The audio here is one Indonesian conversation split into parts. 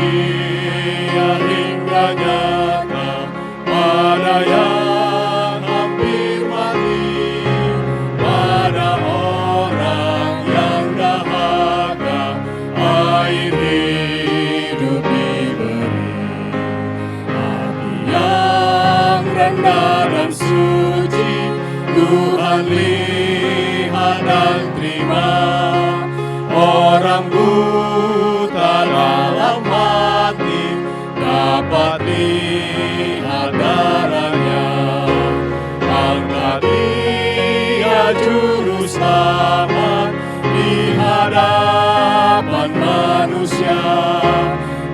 Dia hingga nyata pada yang hampir mati, pada orang yang dahaga air hidup diberi. Hati yang rendah dan suci Tuhan lihat dan terima. Orang buta dalam hati dapat lihat darahnya. Angkat Dia juru selamat di hadapan manusia.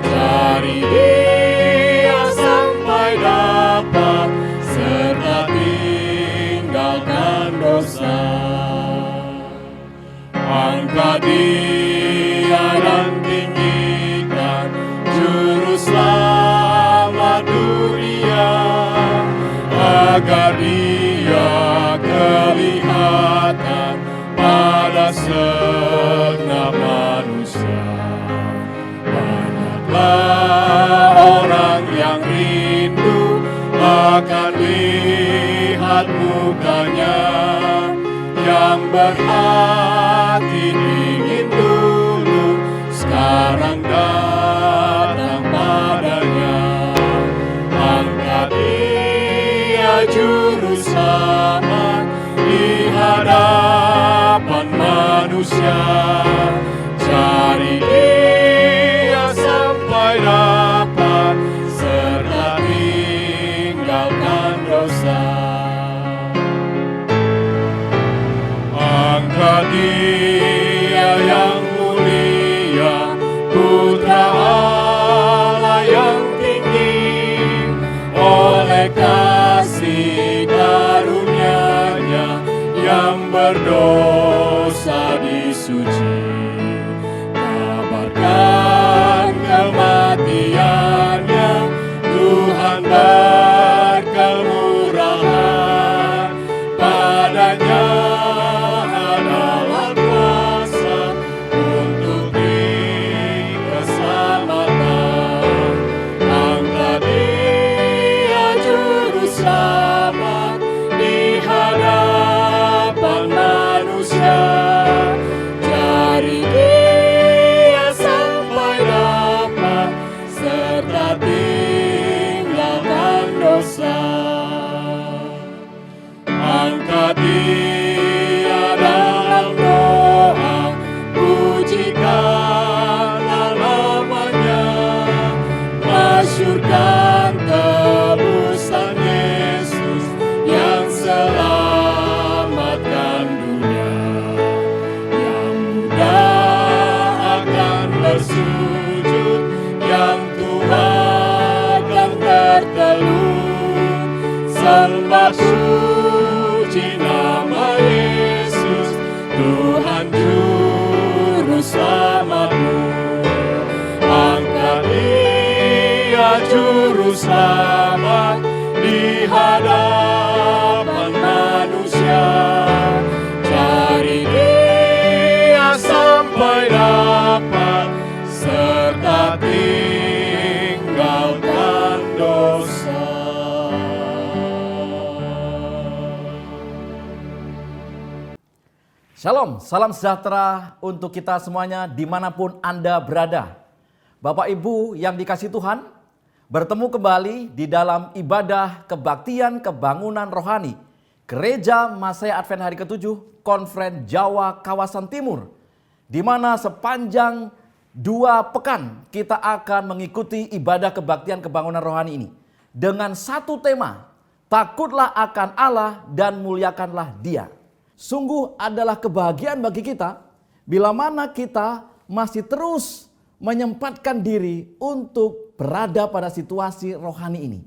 Cari Dia sampai dapat, serta tinggalkan dosa. Angkat Dia dan tinggikan juru selamat dunia, agar Dia kelihatan pada segenap manusia. Banyaklah orang yang rindu akan lihat mukanya, yang berhati dingin dulu sekarang datang padanya. Angkat Dia juru selamat di hadapan manusia. Cari Dia sampai dapat, serta tinggalkan dosa. Angkat Dia yang mulia, Putra Allah yang tinggi, oleh kasih karunia-Nya yang berdosa disuci. Kabarkan kematian-Nya, Tuhan berkemurahan. Padanya adalah kuasa untuk keselamatan. Angkat Dia juru selamat di hadapan manusia. Cari Dia sampai dapat, serta tinggalkan dosa. Dia dalam doa, pujikanlah namanya, masyurkan tebusan Yesus yang selamatkan dunia. Yang mudah akan bersujud, yang tua akan tertelut, sembah puji nama Yesus, Tuhan Juru Selamatmu. Angkat Dia Juru Selamat di hadapan manusia. Cari Dia sampai dapat, serta tinggalkan dosa. Shalom, salam sejahtera untuk kita semuanya dimanapun Anda berada. Bapak Ibu yang dikasihi Tuhan, bertemu kembali di dalam ibadah kebaktian kebangunan rohani Gereja Masaya Advent hari ke-7 Konferen Jawa Kawasan Timur, di mana sepanjang 2 pekan kita akan mengikuti ibadah kebaktian kebangunan rohani ini dengan satu tema, takutlah akan Allah dan muliakanlah Dia. Sungguh adalah kebahagiaan bagi kita bila mana kita masih terus menyempatkan diri untuk berada pada situasi rohani ini.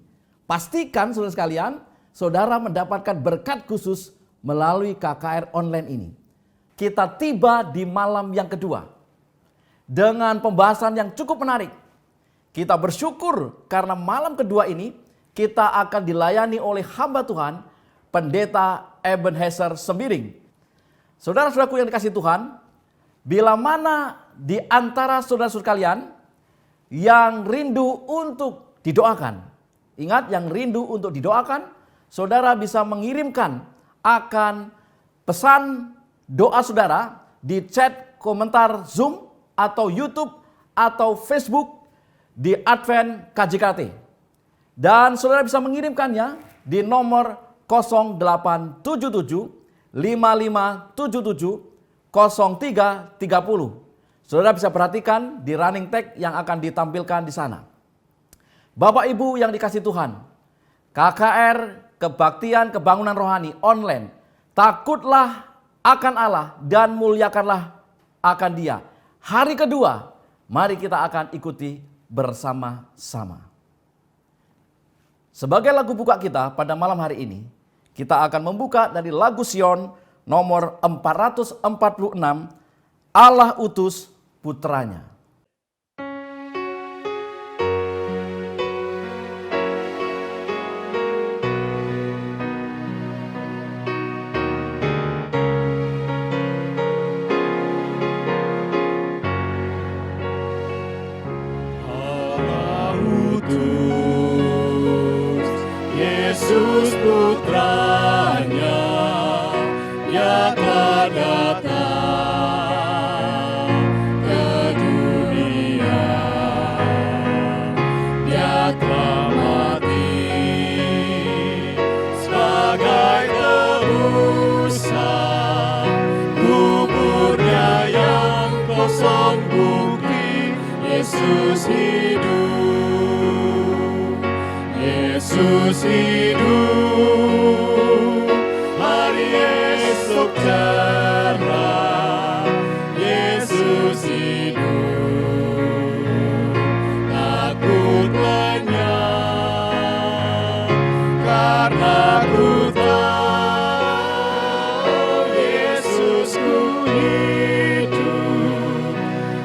Pastikan saudara sekalian, saudara mendapatkan berkat khusus melalui KKR online ini. Kita tiba di malam yang kedua dengan pembahasan yang cukup menarik. Kita bersyukur karena malam kedua ini kita akan dilayani oleh hamba Tuhan, Pendeta Ebenezer Sembiring. Saudara-saudaraku yang dikasihi Tuhan, bila mana di antara saudara-saudara kalian yang rindu untuk didoakan, ingat yang rindu untuk didoakan, saudara bisa mengirimkan akan pesan doa saudara di chat komentar Zoom atau YouTube atau Facebook di Advent KJKT. Dan saudara bisa mengirimkannya di nomor 0877 5577 0330. Saudara bisa perhatikan di running tag yang akan ditampilkan di sana. Bapak Ibu yang dikasihi Tuhan, KKR Kebaktian Kebangunan Rohani online, takutlah akan Allah dan muliakanlah akan Dia. Hari kedua, mari kita akan ikuti bersama-sama. Sebagai lagu buka kita pada malam hari ini, kita akan membuka dari lagu Sion nomor 446, Allah utus putranya. Allah utus Yesus putranya, Dia telah datang ke dunia. Dia telah mati sebagai tebusan, kuburnya yang kosong bukti Yesus hidup. Yesus hidup, hari esok cerah. Yesus hidup, takut lenyap, karena ku tahu Yesusku hidup.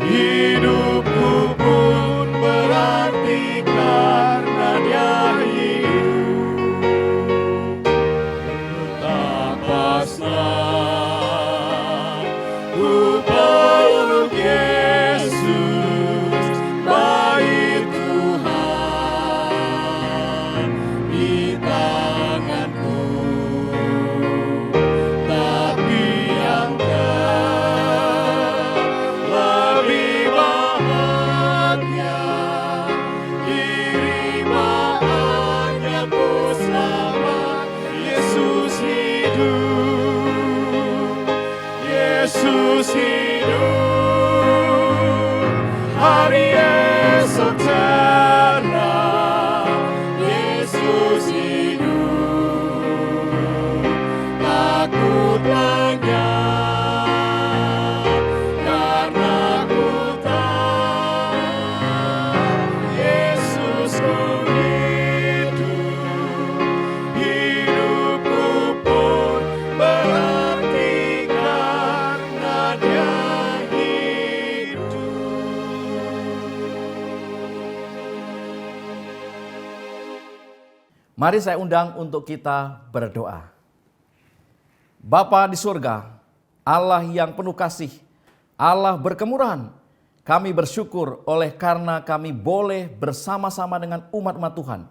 Hidupku pun berarti karena Dia hidup. Mari saya undang untuk kita berdoa. Bapa di surga, Allah yang penuh kasih, Allah berkemurahan, kami bersyukur oleh karena kami boleh bersama-sama dengan umat-umat Tuhan.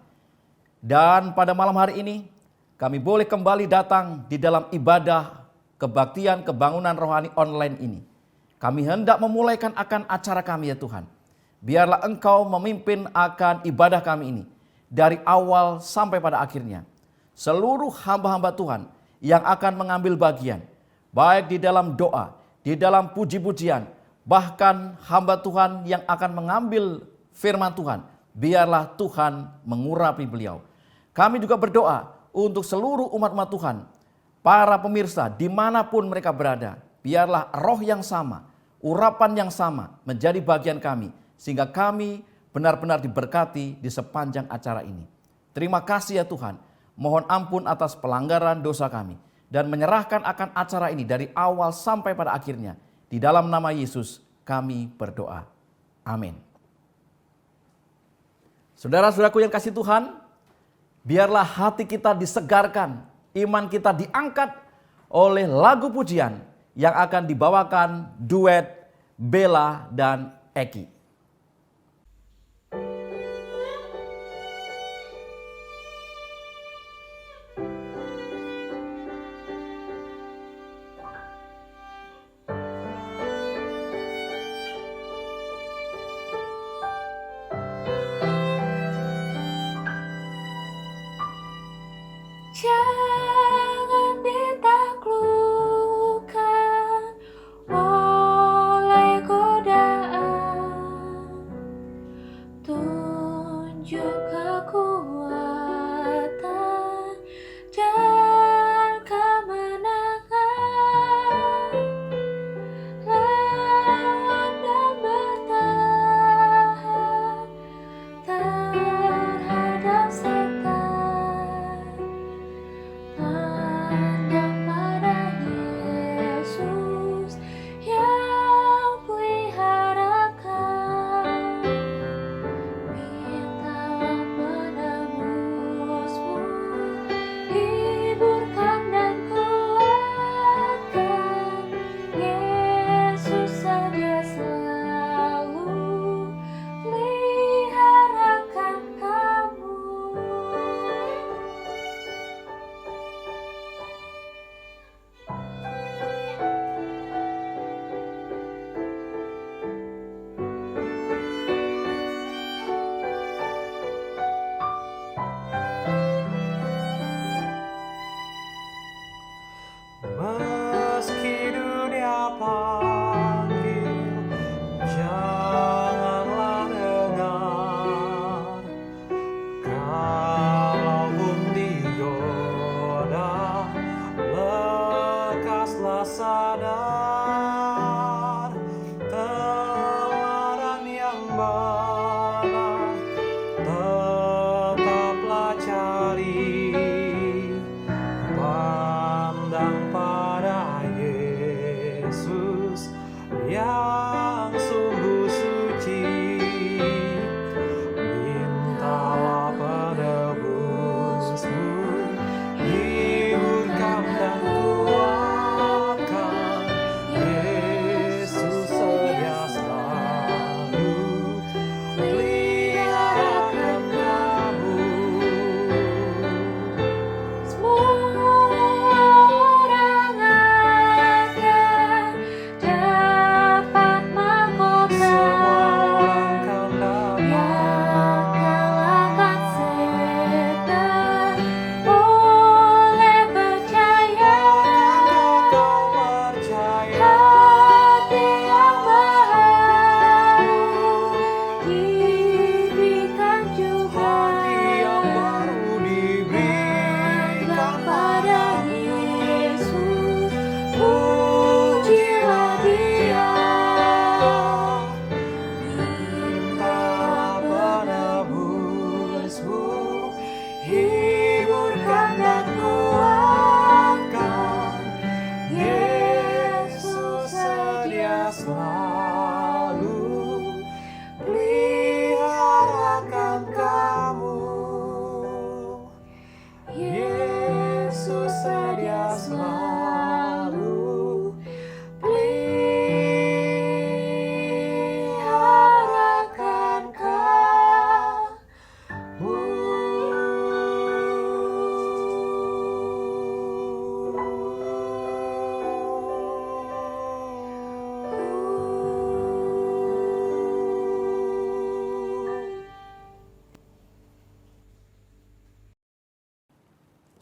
Dan pada malam hari ini, kami boleh kembali datang di dalam ibadah kebaktian kebangunan rohani online ini. Kami hendak memulaikan akan acara kami ya Tuhan. Biarlah Engkau memimpin akan ibadah kami ini dari awal sampai pada akhirnya. Seluruh hamba-hamba Tuhan yang akan mengambil bagian, baik di dalam doa, di dalam puji-pujian, bahkan hamba Tuhan yang akan mengambil firman Tuhan, biarlah Tuhan mengurapi beliau. Kami juga berdoa untuk seluruh umat-umat Tuhan, para pemirsa dimanapun mereka berada, biarlah roh yang sama, urapan yang sama menjadi bagian kami, sehingga kami benar-benar diberkati di sepanjang acara ini. Terima kasih ya Tuhan, mohon ampun atas pelanggaran dosa kami, dan menyerahkan akan acara ini dari awal sampai pada akhirnya. Di dalam nama Yesus kami berdoa. Amin. Saudara-saudaraku yang kasih Tuhan, biarlah hati kita disegarkan, iman kita diangkat oleh lagu pujian yang akan dibawakan duet Bella dan Eki. Jangan ditaklukkan oleh godaan, tunjuk kekuatan dan kemenangan, lawan dan bertahan terhadap setan.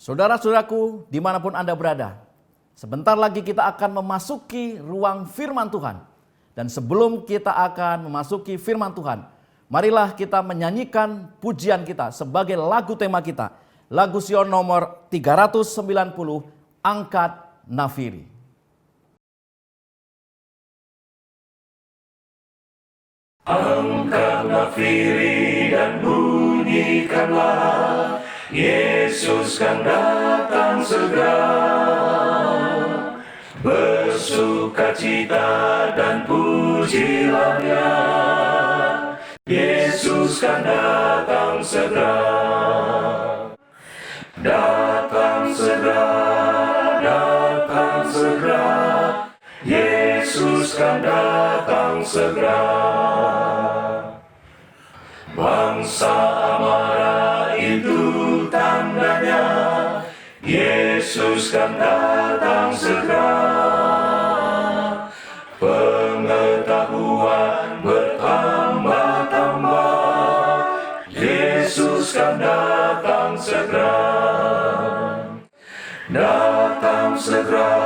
Saudara-saudaraku, dimanapun Anda berada, sebentar lagi kita akan memasuki ruang firman Tuhan. Dan sebelum kita akan memasuki firman Tuhan, marilah kita menyanyikan pujian kita sebagai lagu tema kita. Lagu Sion nomor 390, Angkat Nafiri. Angkat nafiri dan bunyikanlah, Yesus kan datang segera. Bersukacita dan pujilah Dia, Yesus kan datang segera. Datang segera, datang segera, Yesus kan datang segera. Bangsa amarah itu tandanya, Yesus kan datang segera. Pengetahuan bertambah-tambah, Yesus kan datang segera. Datang segera,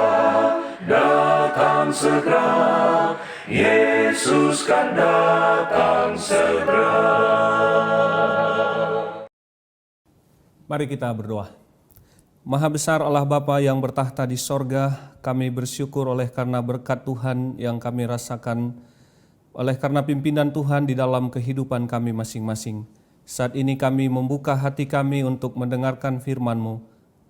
datang segera, Yesus kan datang segera. Mari kita berdoa. Maha besar Allah Bapa yang bertahta di sorga, kami bersyukur oleh karena berkat Tuhan yang kami rasakan, oleh karena pimpinan Tuhan di dalam kehidupan kami masing-masing. Saat ini kami membuka hati kami untuk mendengarkan firman-Mu.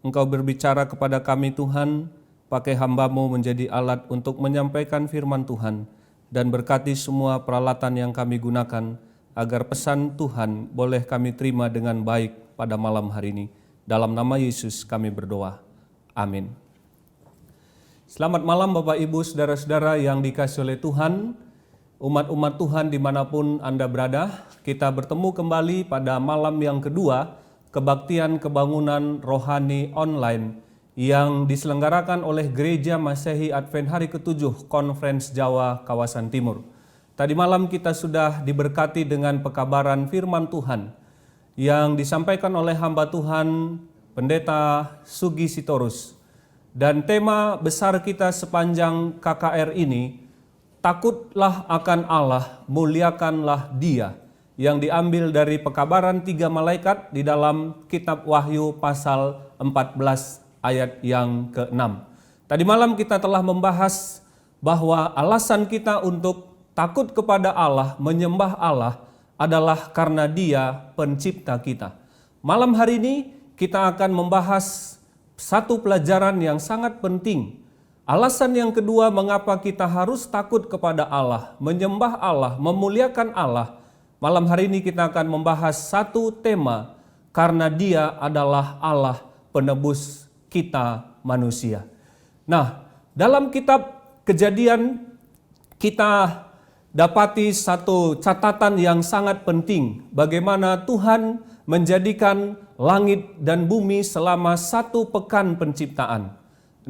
Engkau berbicara kepada kami Tuhan, pakai hamba-Mu menjadi alat untuk menyampaikan firman Tuhan, dan berkati semua peralatan yang kami gunakan, agar pesan Tuhan boleh kami terima dengan baik pada malam hari ini. Dalam nama Yesus kami berdoa. Amin. Selamat malam Bapak Ibu Saudara-saudara yang dikasihi oleh Tuhan, umat-umat Tuhan dimanapun Anda berada. Kita bertemu kembali pada malam yang kedua, kebaktian kebangunan rohani online yang diselenggarakan oleh Gereja Masehi Advent Hari ke-7 Conference Jawa Kawasan Timur. Tadi malam kita sudah diberkati dengan pekabaran firman Tuhan yang disampaikan oleh hamba Tuhan Pendeta Sugi Sitorus. Dan tema besar kita sepanjang KKR ini, takutlah akan Allah, muliakanlah Dia, yang diambil dari pekabaran 3 malaikat di dalam kitab Wahyu pasal 14 ayat yang ke-6. Tadi malam kita telah membahas bahwa alasan kita untuk takut kepada Allah, menyembah Allah adalah karena Dia pencipta kita. Malam hari ini kita akan membahas satu pelajaran yang sangat penting. Alasan yang kedua mengapa kita harus takut kepada Allah, menyembah Allah, memuliakan Allah. Malam hari ini kita akan membahas satu tema, karena Dia adalah Allah penebus kita manusia. Nah, dalam kitab Kejadian kita dapati satu catatan yang sangat penting, bagaimana Tuhan menjadikan langit dan bumi selama 1 pekan penciptaan.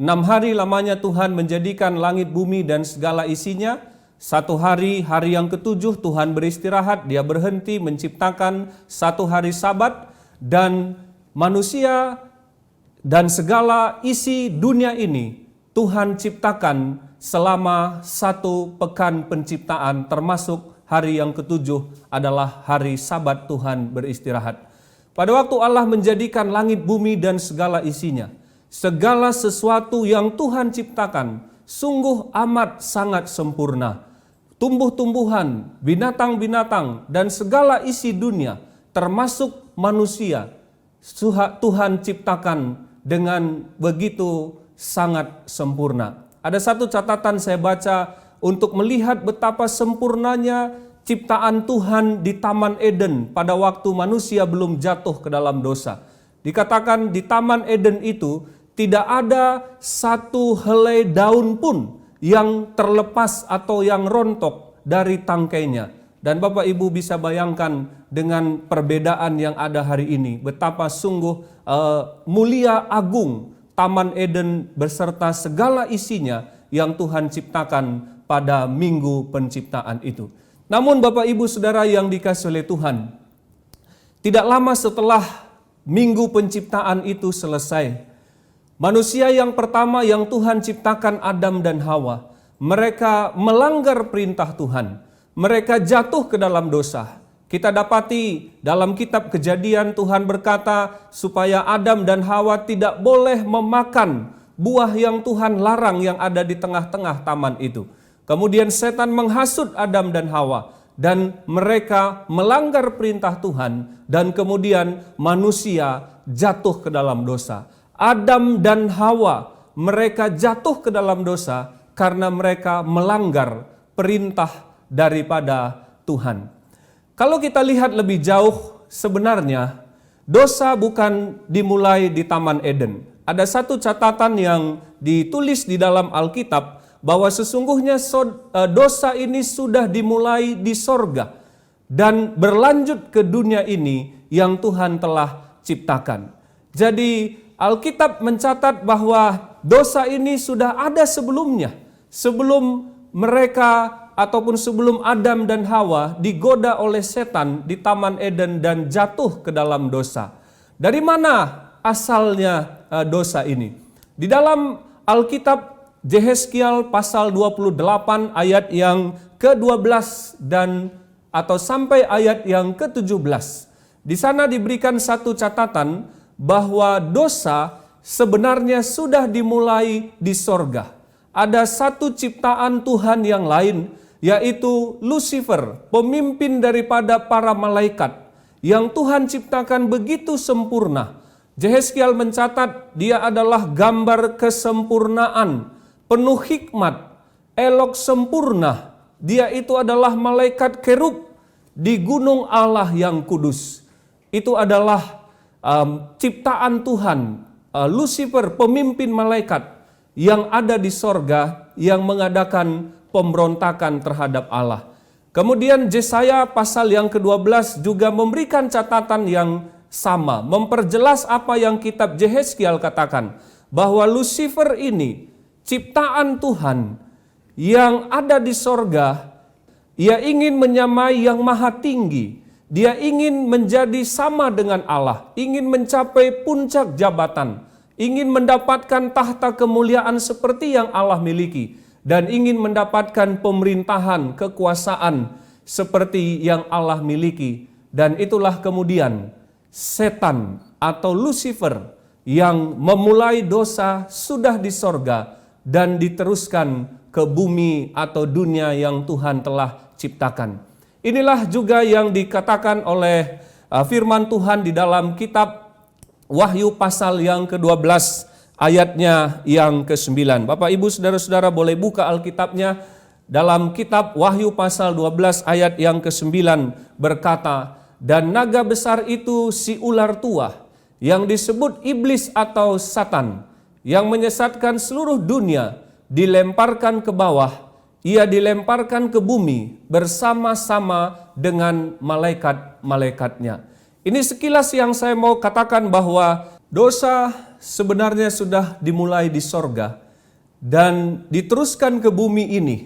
6 hari lamanya Tuhan menjadikan langit, bumi dan segala isinya. 1 hari, hari yang ke-7 Tuhan beristirahat, Dia berhenti menciptakan 1 hari Sabat, dan manusia dan segala isi dunia ini Tuhan ciptakan selama 1 pekan penciptaan, termasuk hari yang ke-7 adalah hari Sabat Tuhan beristirahat. Pada waktu Allah menjadikan langit, bumi dan segala isinya, segala sesuatu yang Tuhan ciptakan sungguh amat sangat sempurna. Tumbuh-tumbuhan, binatang-binatang dan segala isi dunia, termasuk manusia, Tuhan ciptakan dengan begitu sangat sempurna. Ada satu catatan saya baca untuk melihat betapa sempurnanya ciptaan Tuhan di Taman Eden pada waktu manusia belum jatuh ke dalam dosa. Dikatakan di Taman Eden itu tidak ada satu helai daun pun yang terlepas atau yang rontok dari tangkainya. Dan Bapak Ibu bisa bayangkan dengan perbedaan yang ada hari ini, betapa sungguh mulia agung Taman Eden beserta segala isinya yang Tuhan ciptakan pada minggu penciptaan itu. Namun Bapak Ibu Saudara yang dikasihi oleh Tuhan, tidak lama setelah minggu penciptaan itu selesai. Manusia yang pertama yang Tuhan ciptakan, Adam dan Hawa, mereka melanggar perintah Tuhan. Mereka jatuh ke dalam dosa. Kita dapati dalam kitab Kejadian Tuhan berkata supaya Adam dan Hawa tidak boleh memakan buah yang Tuhan larang yang ada di tengah-tengah taman itu. Kemudian setan menghasut Adam dan Hawa dan mereka melanggar perintah Tuhan dan kemudian manusia jatuh ke dalam dosa. Adam dan Hawa mereka jatuh ke dalam dosa karena mereka melanggar perintah daripada Tuhan. Kalau kita lihat lebih jauh, sebenarnya dosa bukan dimulai di Taman Eden. Ada satu catatan yang ditulis di dalam Alkitab bahwa sesungguhnya dosa ini sudah dimulai di sorga dan berlanjut ke dunia ini yang Tuhan telah ciptakan. Jadi Alkitab mencatat bahwa dosa ini sudah ada sebelumnya, sebelum mereka ataupun sebelum Adam dan Hawa digoda oleh setan di Taman Eden dan jatuh ke dalam dosa. Dari mana asalnya dosa ini? Di dalam Alkitab Yehezkiel pasal 28 ayat yang ke-12 dan atau sampai ayat yang ke-17. Di sana diberikan satu catatan bahwa dosa sebenarnya sudah dimulai di sorga. Ada satu ciptaan Tuhan yang lain, yaitu Lucifer, pemimpin daripada para malaikat yang Tuhan ciptakan begitu sempurna. Yehezkiel mencatat dia adalah gambar kesempurnaan, penuh hikmat, elok sempurna. Dia itu adalah malaikat kerub di gunung Allah yang kudus. Itu adalah ciptaan Tuhan, Lucifer, pemimpin malaikat yang ada di sorga yang mengadakan pemberontakan terhadap Allah. Kemudian Yesaya pasal yang ke-12 juga memberikan catatan yang sama, memperjelas apa yang kitab Yehezkiel katakan, bahwa Lucifer ini ciptaan Tuhan yang ada di sorga. Ia ingin menyamai yang maha tinggi, dia ingin menjadi sama dengan Allah, ingin mencapai puncak jabatan, ingin mendapatkan tahta kemuliaan seperti yang Allah miliki, dan ingin mendapatkan pemerintahan, kekuasaan seperti yang Allah miliki. Dan itulah kemudian setan atau Lucifer yang memulai dosa sudah di sorga dan diteruskan ke bumi atau dunia yang Tuhan telah ciptakan. Inilah juga yang dikatakan oleh firman Tuhan di dalam kitab Wahyu pasal yang ke-12 ayatnya yang ke-9. Bapak Ibu Saudara-saudara boleh buka Alkitabnya dalam kitab Wahyu pasal 12 ayat yang ke-9 berkata, dan naga besar itu si ular tua yang disebut iblis atau Satan yang menyesatkan seluruh dunia dilemparkan ke bawah, ia dilemparkan ke bumi bersama-sama dengan malaikat-malaikatnya. Ini sekilas yang saya mau katakan bahwa dosa sebenarnya sudah dimulai di sorga dan diteruskan ke bumi ini,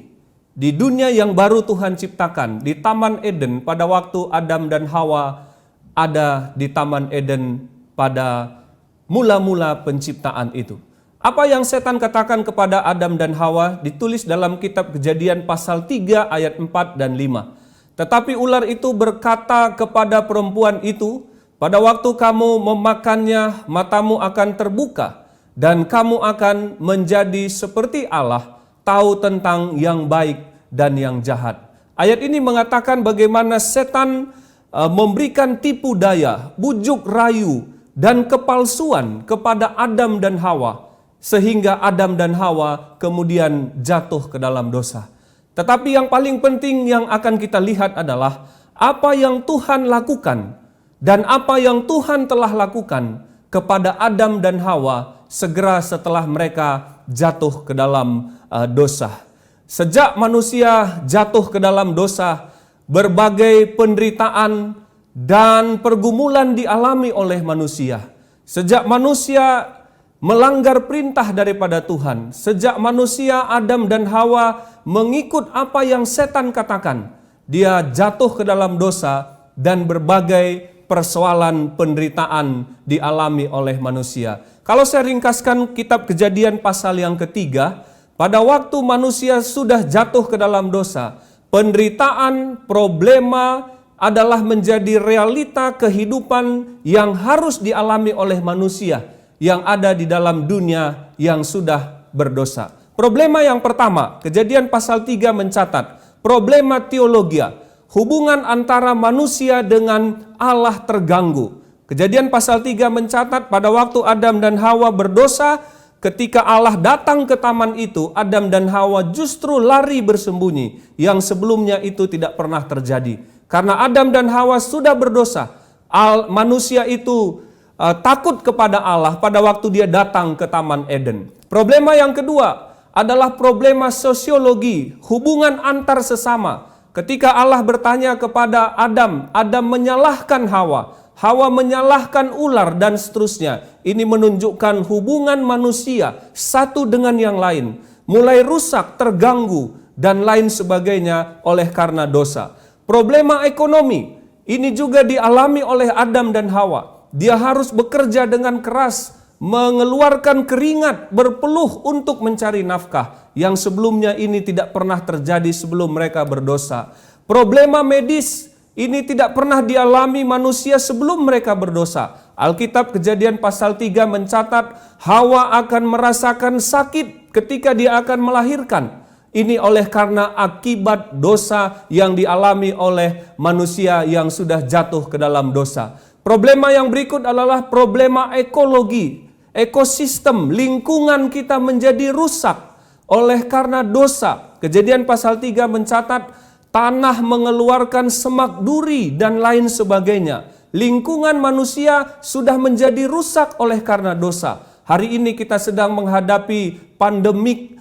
di dunia yang baru Tuhan ciptakan, di Taman Eden pada waktu Adam dan Hawa ada di Taman Eden pada mula-mula penciptaan itu. Apa yang setan katakan kepada Adam dan Hawa ditulis dalam kitab Kejadian pasal 3 ayat 4 dan 5. Tetapi ular itu berkata kepada perempuan itu, pada waktu kamu memakannya, matamu akan terbuka, dan kamu akan menjadi seperti Allah, tahu tentang yang baik dan yang jahat. Ayat ini mengatakan bagaimana setan memberikan tipu daya, bujuk rayu, dan kepalsuan kepada Adam dan Hawa, sehingga Adam dan Hawa kemudian jatuh ke dalam dosa. Tetapi yang paling penting yang akan kita lihat adalah apa yang Tuhan lakukan dan apa yang Tuhan telah lakukan kepada Adam dan Hawa segera setelah mereka jatuh ke dalam dosa. Sejak manusia jatuh ke dalam dosa, berbagai penderitaan dan pergumulan dialami oleh manusia. Sejak manusia melanggar perintah daripada Tuhan, sejak manusia Adam dan Hawa mengikut apa yang setan katakan, dia jatuh ke dalam dosa dan berbagai persoalan penderitaan dialami oleh manusia. Kalau saya ringkaskan kitab Kejadian pasal yang ketiga, pada waktu manusia sudah jatuh ke dalam dosa, penderitaan, problema adalah menjadi realita kehidupan yang harus dialami oleh manusia yang ada di dalam dunia yang sudah berdosa. Problema yang pertama, Kejadian pasal 3 mencatat, problema teologia, hubungan antara manusia dengan Allah terganggu. Kejadian pasal 3 mencatat pada waktu Adam dan Hawa berdosa, ketika Allah datang ke taman itu, Adam dan Hawa justru lari bersembunyi, yang sebelumnya itu tidak pernah terjadi. Karena Adam dan Hawa sudah berdosa, manusia itu takut kepada Allah pada waktu dia datang ke Taman Eden. Problema yang kedua adalah problema sosiologi, hubungan antar sesama. Ketika Allah bertanya kepada Adam, Adam menyalahkan Hawa, Hawa menyalahkan ular dan seterusnya. Ini menunjukkan hubungan manusia satu dengan yang lain mulai rusak, terganggu, dan lain sebagainya oleh karena dosa. Problema ekonomi, ini juga dialami oleh Adam dan Hawa. Dia harus bekerja dengan keras, mengeluarkan keringat, berpeluh untuk mencari nafkah. Yang sebelumnya ini tidak pernah terjadi sebelum mereka berdosa. Problema medis, ini tidak pernah dialami manusia sebelum mereka berdosa. Alkitab Kejadian pasal 3 mencatat Hawa akan merasakan sakit ketika dia akan melahirkan. Ini oleh karena akibat dosa yang dialami oleh manusia yang sudah jatuh ke dalam dosa. Problema yang berikut adalah problema ekologi, ekosistem, lingkungan kita menjadi rusak oleh karena dosa. Kejadian pasal 3 mencatat tanah mengeluarkan semak duri dan lain sebagainya. Lingkungan manusia sudah menjadi rusak oleh karena dosa. Hari ini kita sedang menghadapi pandemik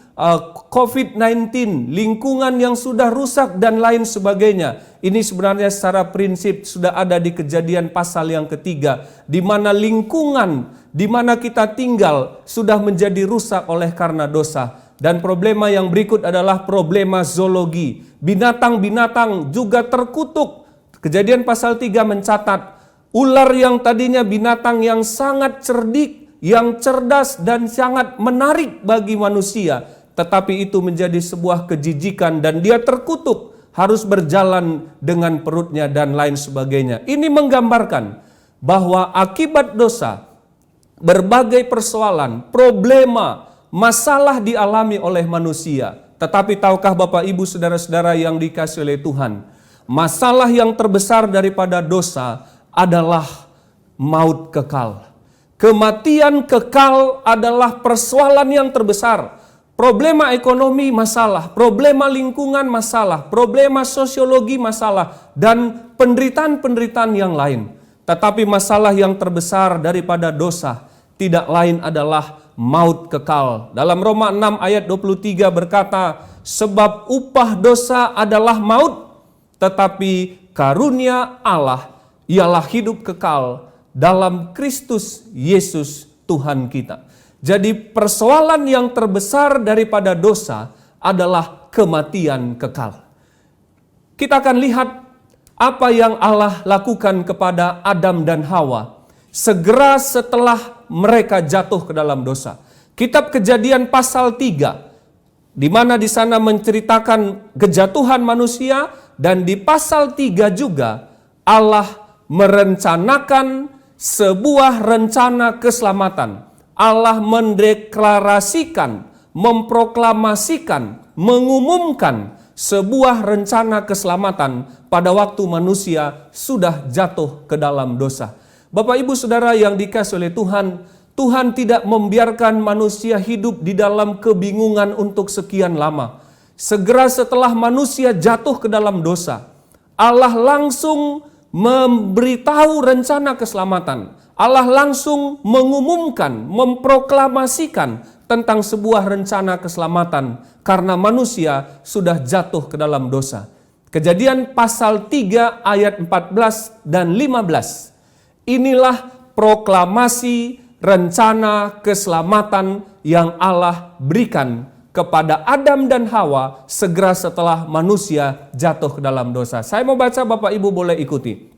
COVID-19, lingkungan yang sudah rusak dan lain sebagainya. Ini sebenarnya secara prinsip sudah ada di Kejadian pasal yang ketiga, di mana lingkungan di mana kita tinggal sudah menjadi rusak oleh karena dosa. Dan problema yang berikut adalah problema zoologi. Binatang-binatang juga terkutuk. Kejadian pasal 3 mencatat ular yang tadinya binatang yang sangat cerdik, yang cerdas dan sangat menarik bagi manusia, tetapi itu menjadi sebuah kejijikan dan dia terkutuk, harus berjalan dengan perutnya dan lain sebagainya. Ini menggambarkan bahwa akibat dosa, berbagai persoalan, problema, masalah dialami oleh manusia. Tetapi tahukah Bapak Ibu saudara-saudara yang dikasihi oleh Tuhan, masalah yang terbesar daripada dosa adalah maut kekal. Kematian kekal adalah persoalan yang terbesar. Problema ekonomi masalah, problema lingkungan masalah, problema sosiologi masalah, dan penderitaan-penderitaan yang lain. Tetapi masalah yang terbesar daripada dosa tidak lain adalah maut kekal. Dalam Roma 6 ayat 23 berkata, sebab upah dosa adalah maut, tetapi karunia Allah ialah hidup kekal dalam Kristus Yesus Tuhan kita. Jadi persoalan yang terbesar daripada dosa adalah kematian kekal. Kita akan lihat apa yang Allah lakukan kepada Adam dan Hawa segera setelah mereka jatuh ke dalam dosa. Kitab Kejadian pasal 3, di mana di sana menceritakan kejatuhan manusia, dan di pasal 3 juga Allah merencanakan sebuah rencana keselamatan. Allah mendeklarasikan, memproklamasikan, mengumumkan sebuah rencana keselamatan pada waktu manusia sudah jatuh ke dalam dosa. Bapak Ibu Saudara yang dikasihi oleh Tuhan, Tuhan tidak membiarkan manusia hidup di dalam kebingungan untuk sekian lama. Segera setelah manusia jatuh ke dalam dosa, Allah langsung memberitahu rencana keselamatan. Allah langsung mengumumkan, memproklamasikan tentang sebuah rencana keselamatan karena manusia sudah jatuh ke dalam dosa. Kejadian pasal 3 ayat 14 dan 15. Inilah proklamasi rencana keselamatan yang Allah berikan kepada Adam dan Hawa segera setelah manusia jatuh ke dalam dosa. Saya mau baca, Bapak Ibu boleh ikuti.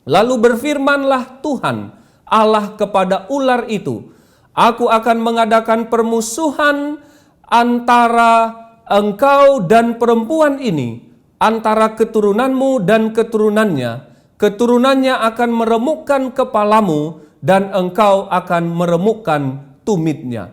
Lalu berfirmanlah Tuhan Allah kepada ular itu, aku akan mengadakan permusuhan antara engkau dan perempuan ini, antara keturunanmu dan keturunannya. Keturunannya akan meremukkan kepalamu dan engkau akan meremukkan tumitnya.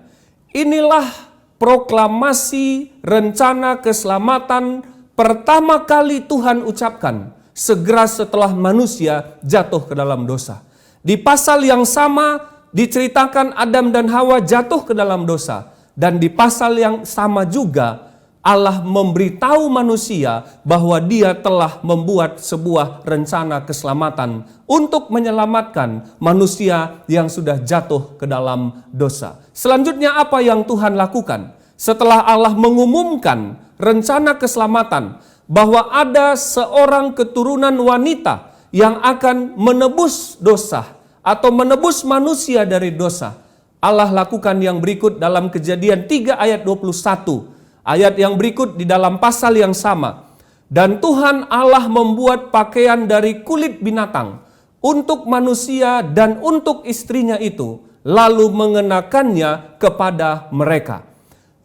Inilah proklamasi rencana keselamatan pertama kali Tuhan ucapkan segera setelah manusia jatuh ke dalam dosa. Di pasal yang sama diceritakan Adam dan Hawa jatuh ke dalam dosa. Dan di pasal yang sama juga Allah memberitahu manusia bahwa Dia telah membuat sebuah rencana keselamatan untuk menyelamatkan manusia yang sudah jatuh ke dalam dosa. Selanjutnya apa yang Tuhan lakukan? Setelah Allah mengumumkan rencana keselamatan bahwa ada seorang keturunan wanita yang akan menebus dosa atau menebus manusia dari dosa, Allah lakukan yang berikut dalam Kejadian 3 ayat 21. Ayat yang berikut di dalam pasal yang sama. Dan Tuhan Allah membuat pakaian dari kulit binatang untuk manusia dan untuk istrinya itu, lalu mengenakannya kepada mereka.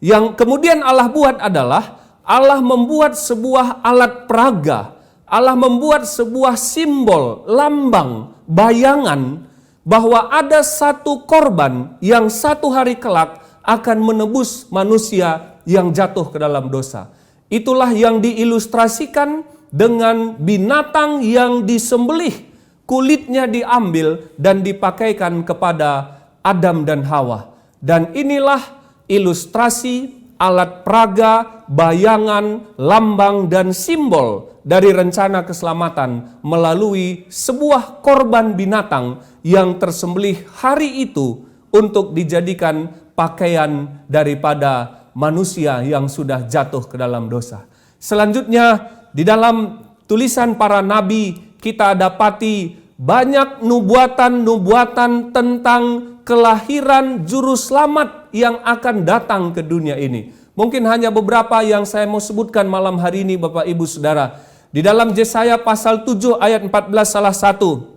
Yang kemudian Allah buat adalah Allah membuat sebuah alat peraga. Allah membuat sebuah simbol, lambang, bayangan bahwa ada satu korban yang satu hari kelak akan menebus manusia yang jatuh ke dalam dosa. Itulah yang diilustrasikan dengan binatang yang disembelih, kulitnya diambil dan dipakaikan kepada Adam dan Hawa. Dan inilah ilustrasi, alat peraga, bayangan, lambang, dan simbol dari rencana keselamatan melalui sebuah korban binatang yang tersembelih hari itu untuk dijadikan pakaian daripada manusia yang sudah jatuh ke dalam dosa. Selanjutnya di dalam tulisan para nabi kita dapati banyak nubuatan-nubuatan tentang kelahiran juru selamat yang akan datang ke dunia ini. Mungkin hanya beberapa yang saya mau sebutkan malam hari ini Bapak Ibu Saudara. Di dalam Yesaya pasal 7 ayat 14 salah satu.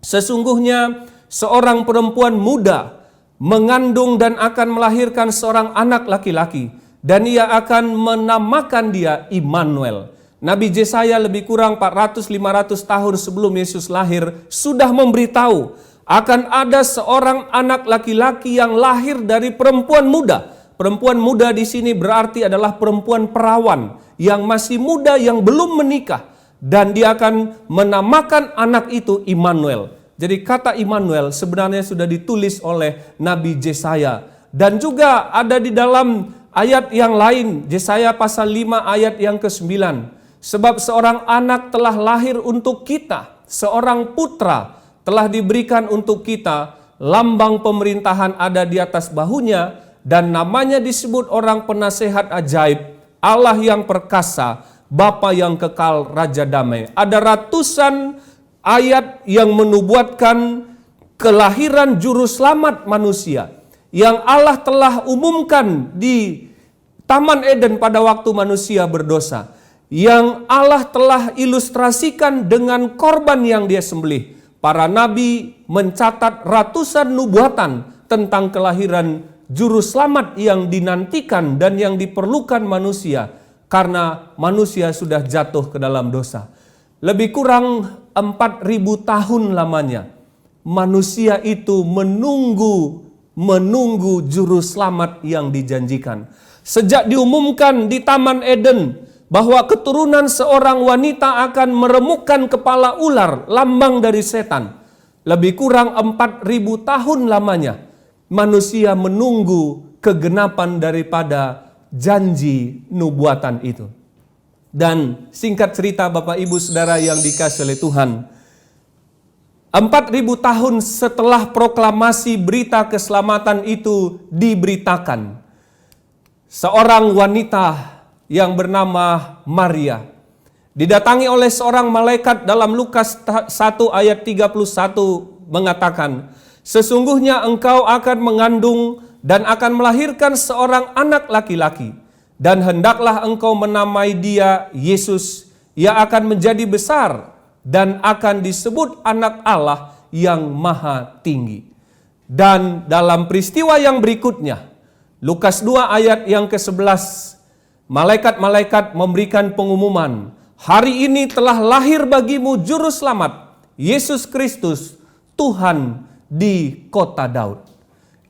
Sesungguhnya seorang perempuan muda mengandung dan akan melahirkan seorang anak laki-laki, dan ia akan menamakan dia Immanuel. Nabi Yesaya lebih kurang 400-500 tahun sebelum Yesus lahir sudah memberitahu akan ada seorang anak laki-laki yang lahir dari perempuan muda. Perempuan muda di sini berarti adalah perempuan perawan yang masih muda, yang belum menikah, dan dia akan menamakan anak itu Immanuel. Jadi kata Immanuel sebenarnya sudah ditulis oleh Nabi Yesaya. Dan juga ada di dalam ayat yang lain, Yesaya pasal 5 ayat yang ke-9. Sebab seorang anak telah lahir untuk kita, seorang putra telah diberikan untuk kita, lambang pemerintahan ada di atas bahunya, dan namanya disebut orang penasehat ajaib, Allah yang perkasa, Bapa yang kekal, Raja damai. Ada ratusan ayat yang menubuatkan kelahiran juru selamat manusia yang Allah telah umumkan di Taman Eden pada waktu manusia berdosa, yang Allah telah ilustrasikan dengan korban yang dia sembelih. Para nabi mencatat ratusan nubuatan tentang kelahiran juru selamat yang dinantikan dan yang diperlukan manusia karena manusia sudah jatuh ke dalam dosa. Lebih kurang 4.000 tahun lamanya manusia itu menunggu juru selamat yang dijanjikan. Sejak diumumkan di Taman Eden bahwa keturunan seorang wanita akan meremukkan kepala ular, lambang dari setan, lebih kurang 4.000 tahun lamanya manusia menunggu kegenapan daripada janji nubuatan itu. Dan singkat cerita Bapak Ibu Saudara yang dikasihi oleh Tuhan, 4.000 tahun setelah proklamasi berita keselamatan itu diberitakan, seorang wanita yang bernama Maria didatangi oleh seorang malaikat dalam Lukas 1 ayat 31 mengatakan, sesungguhnya engkau akan mengandung dan akan melahirkan seorang anak laki-laki, dan hendaklah engkau menamai dia Yesus. Ia akan menjadi besar dan akan disebut anak Allah yang maha tinggi. Dan dalam peristiwa yang berikutnya, Lukas 2 ayat yang ke-11, malaikat-malaikat memberikan pengumuman, hari ini telah lahir bagimu juru selamat, Yesus Kristus, Tuhan di kota Daud.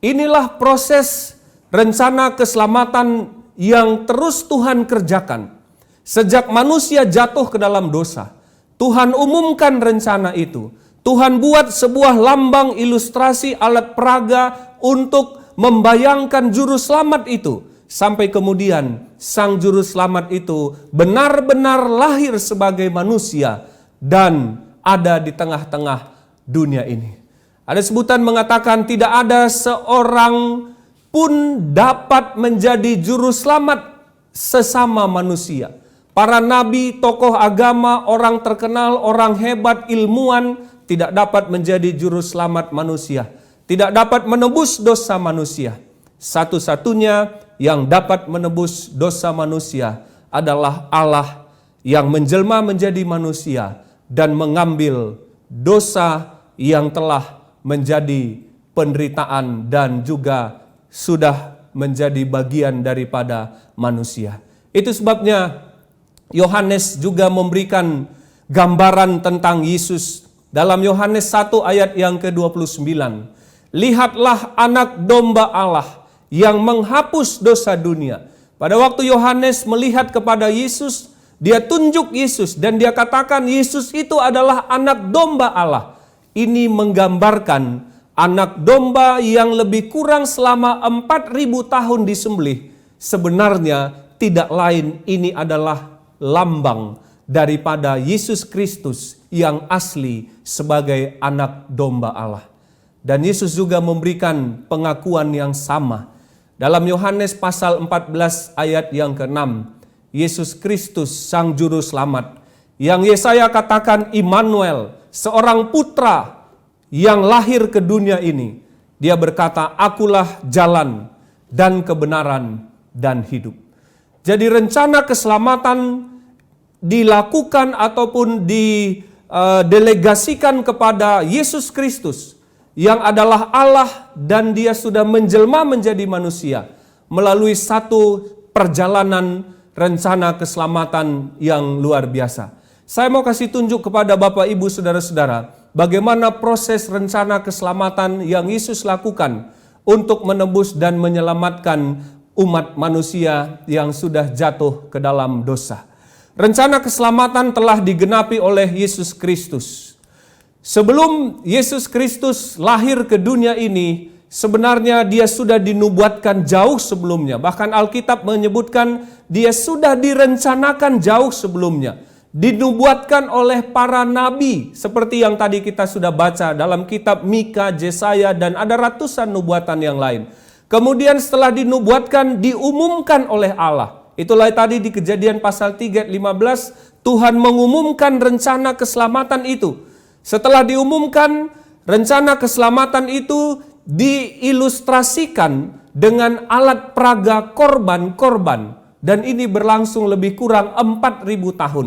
Inilah proses rencana keselamatan yang terus Tuhan kerjakan. Sejak manusia jatuh ke dalam dosa, Tuhan umumkan rencana itu. Tuhan buat sebuah lambang ilustrasi alat peraga untuk membayangkan juru selamat itu. Sampai kemudian sang juru selamat itu benar-benar lahir sebagai manusia dan ada di tengah-tengah dunia ini. Ada sebutan mengatakan tidak ada seorang pun dapat menjadi juru selamat sesama manusia. Para nabi, tokoh agama, orang terkenal, orang hebat, ilmuwan tidak dapat menjadi juru selamat manusia. Tidak dapat menebus dosa manusia. Satu-satunya yang dapat menebus dosa manusia adalah Allah yang menjelma menjadi manusia dan mengambil dosa yang telah menjadi penderitaan dan juga sudah menjadi bagian daripada manusia. Itu sebabnya Yohanes juga memberikan gambaran tentang Yesus dalam Yohanes 1 ayat yang ke-29. Lihatlah anak domba Allah yang menghapus dosa dunia. Pada waktu Yohanes melihat kepada Yesus, dia tunjuk Yesus dan dia katakan Yesus itu adalah anak domba Allah. Ini menggambarkan anak domba yang lebih kurang selama 4.000 tahun disembelih. Sebenarnya tidak lain, ini adalah lambang daripada Yesus Kristus yang asli sebagai anak domba Allah. Dan Yesus juga memberikan pengakuan yang sama. Dalam Yohanes pasal 14 ayat yang ke-6, Yesus Kristus sang juru selamat, yang Yesaya katakan Immanuel, seorang putra yang lahir ke dunia ini. Dia berkata, akulah jalan dan kebenaran dan hidup. Jadi rencana keselamatan dilakukan ataupun didelegasikan kepada Yesus Kristus yang adalah Allah dan dia sudah menjelma menjadi manusia melalui satu perjalanan rencana keselamatan yang luar biasa. Saya mau kasih tunjuk kepada Bapak Ibu Saudara-saudara bagaimana proses rencana keselamatan yang Yesus lakukan untuk menebus dan menyelamatkan umat manusia yang sudah jatuh ke dalam dosa. Rencana keselamatan telah digenapi oleh Yesus Kristus. Sebelum Yesus Kristus lahir ke dunia ini, sebenarnya dia sudah dinubuatkan jauh sebelumnya. Bahkan Alkitab menyebutkan dia sudah direncanakan jauh sebelumnya. Dinubuatkan oleh para nabi, seperti yang tadi kita sudah baca dalam kitab Mika, Yesaya, dan ada ratusan nubuatan yang lain. Kemudian setelah dinubuatkan, diumumkan oleh Allah. Itulah tadi di Kejadian pasal 3 ayat 15, Tuhan mengumumkan rencana keselamatan itu. Setelah diumumkan, rencana keselamatan itu diilustrasikan dengan alat peraga korban-korban. Dan ini berlangsung lebih kurang 4.000 tahun.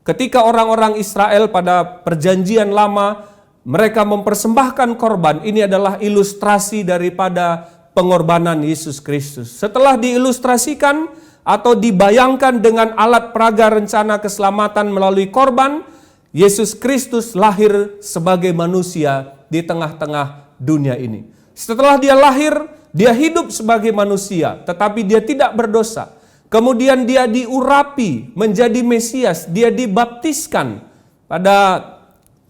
Ketika orang-orang Israel pada perjanjian lama, mereka mempersembahkan korban. Ini adalah ilustrasi daripada pengorbanan Yesus Kristus. Setelah diilustrasikan atau dibayangkan dengan alat peraga rencana keselamatan melalui korban, Yesus Kristus lahir sebagai manusia di tengah-tengah dunia ini. Setelah dia lahir, dia hidup sebagai manusia, tetapi dia tidak berdosa. Kemudian dia diurapi menjadi Mesias, dia dibaptiskan. Pada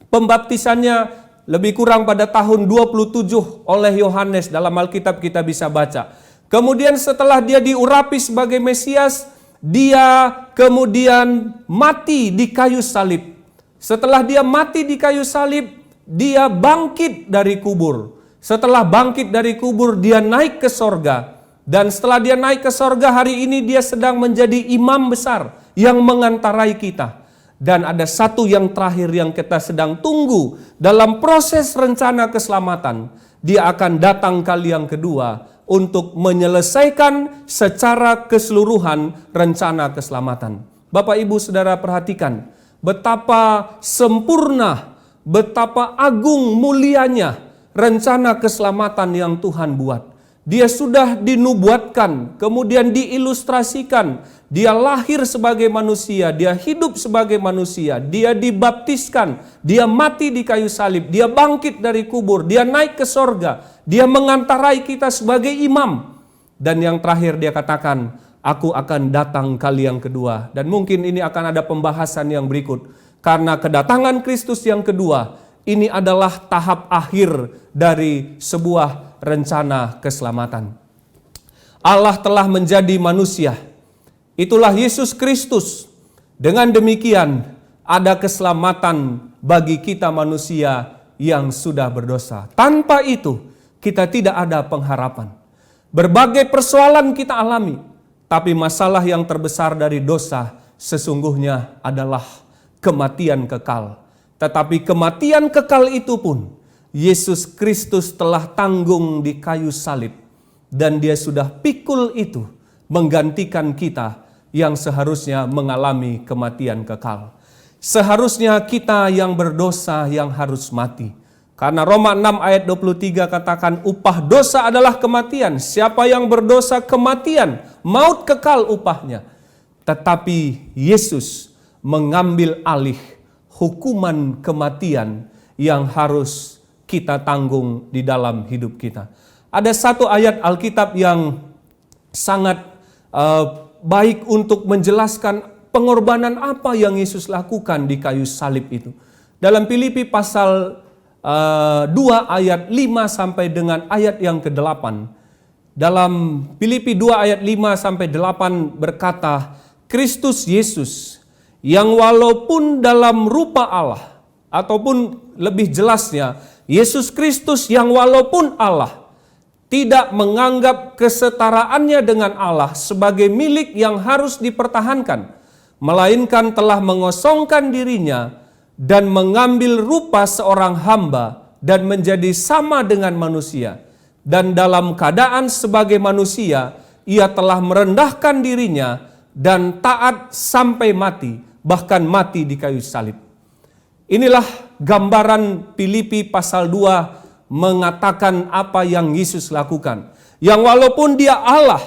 pembaptisannya lebih kurang pada tahun 27 oleh Yohanes, dalam Alkitab kita bisa baca. Kemudian setelah dia diurapi sebagai Mesias, dia kemudian mati di kayu salib. Setelah dia mati di kayu salib, dia bangkit dari kubur. Setelah bangkit dari kubur, dia naik ke sorga. Dan setelah dia naik ke sorga, hari ini dia sedang menjadi imam besar yang mengantarai kita. Dan ada satu yang terakhir yang kita sedang tunggu dalam proses rencana keselamatan. Dia akan datang kali yang kedua untuk menyelesaikan secara keseluruhan rencana keselamatan. Bapak Ibu Saudara perhatikan betapa sempurna, betapa agung mulianya rencana keselamatan yang Tuhan buat. Dia sudah dinubuatkan, kemudian diilustrasikan. Dia lahir sebagai manusia, dia hidup sebagai manusia, dia dibaptiskan, dia mati di kayu salib, dia bangkit dari kubur, dia naik ke sorga, dia mengantarai kita sebagai imam. Dan yang terakhir dia katakan, aku akan datang kali yang kedua. Dan mungkin ini akan ada pembahasan yang berikut. Karena kedatangan Kristus yang kedua, ini adalah tahap akhir dari sebuah rencana keselamatan. Allah telah menjadi manusia. Itulah Yesus Kristus. Dengan demikian, ada keselamatan bagi kita manusia yang sudah berdosa. Tanpa itu, kita tidak ada pengharapan. Berbagai persoalan kita alami, tapi masalah yang terbesar dari dosa sesungguhnya adalah kematian kekal. Tetapi kematian kekal itu pun Yesus Kristus telah tanggung di kayu salib, dan dia sudah pikul itu menggantikan kita yang seharusnya mengalami kematian kekal. Seharusnya kita yang berdosa yang harus mati. Karena Roma 6 ayat 23 katakan upah dosa adalah kematian. Siapa yang berdosa kematian, maut kekal upahnya. Tetapi Yesus mengambil alih hukuman kematian yang harus kita tanggung di dalam hidup kita. Ada satu ayat Alkitab yang sangat baik untuk menjelaskan pengorbanan apa yang Yesus lakukan di kayu salib itu. Dalam Filipi pasal 2 ayat 5 sampai dengan ayat yang ke-8. Dalam Filipi 2 ayat 5 sampai 8 berkata, Kristus Yesus yang walaupun dalam rupa Allah, ataupun lebih jelasnya, Yesus Kristus yang walaupun Allah, tidak menganggap kesetaraannya dengan Allah sebagai milik yang harus dipertahankan, melainkan telah mengosongkan dirinya dan mengambil rupa seorang hamba dan menjadi sama dengan manusia. Dan dalam keadaan sebagai manusia, ia telah merendahkan dirinya dan taat sampai mati, bahkan mati di kayu salib. Inilah gambaran Filipi pasal 2 mengatakan apa yang Yesus lakukan. Yang walaupun dia Allah,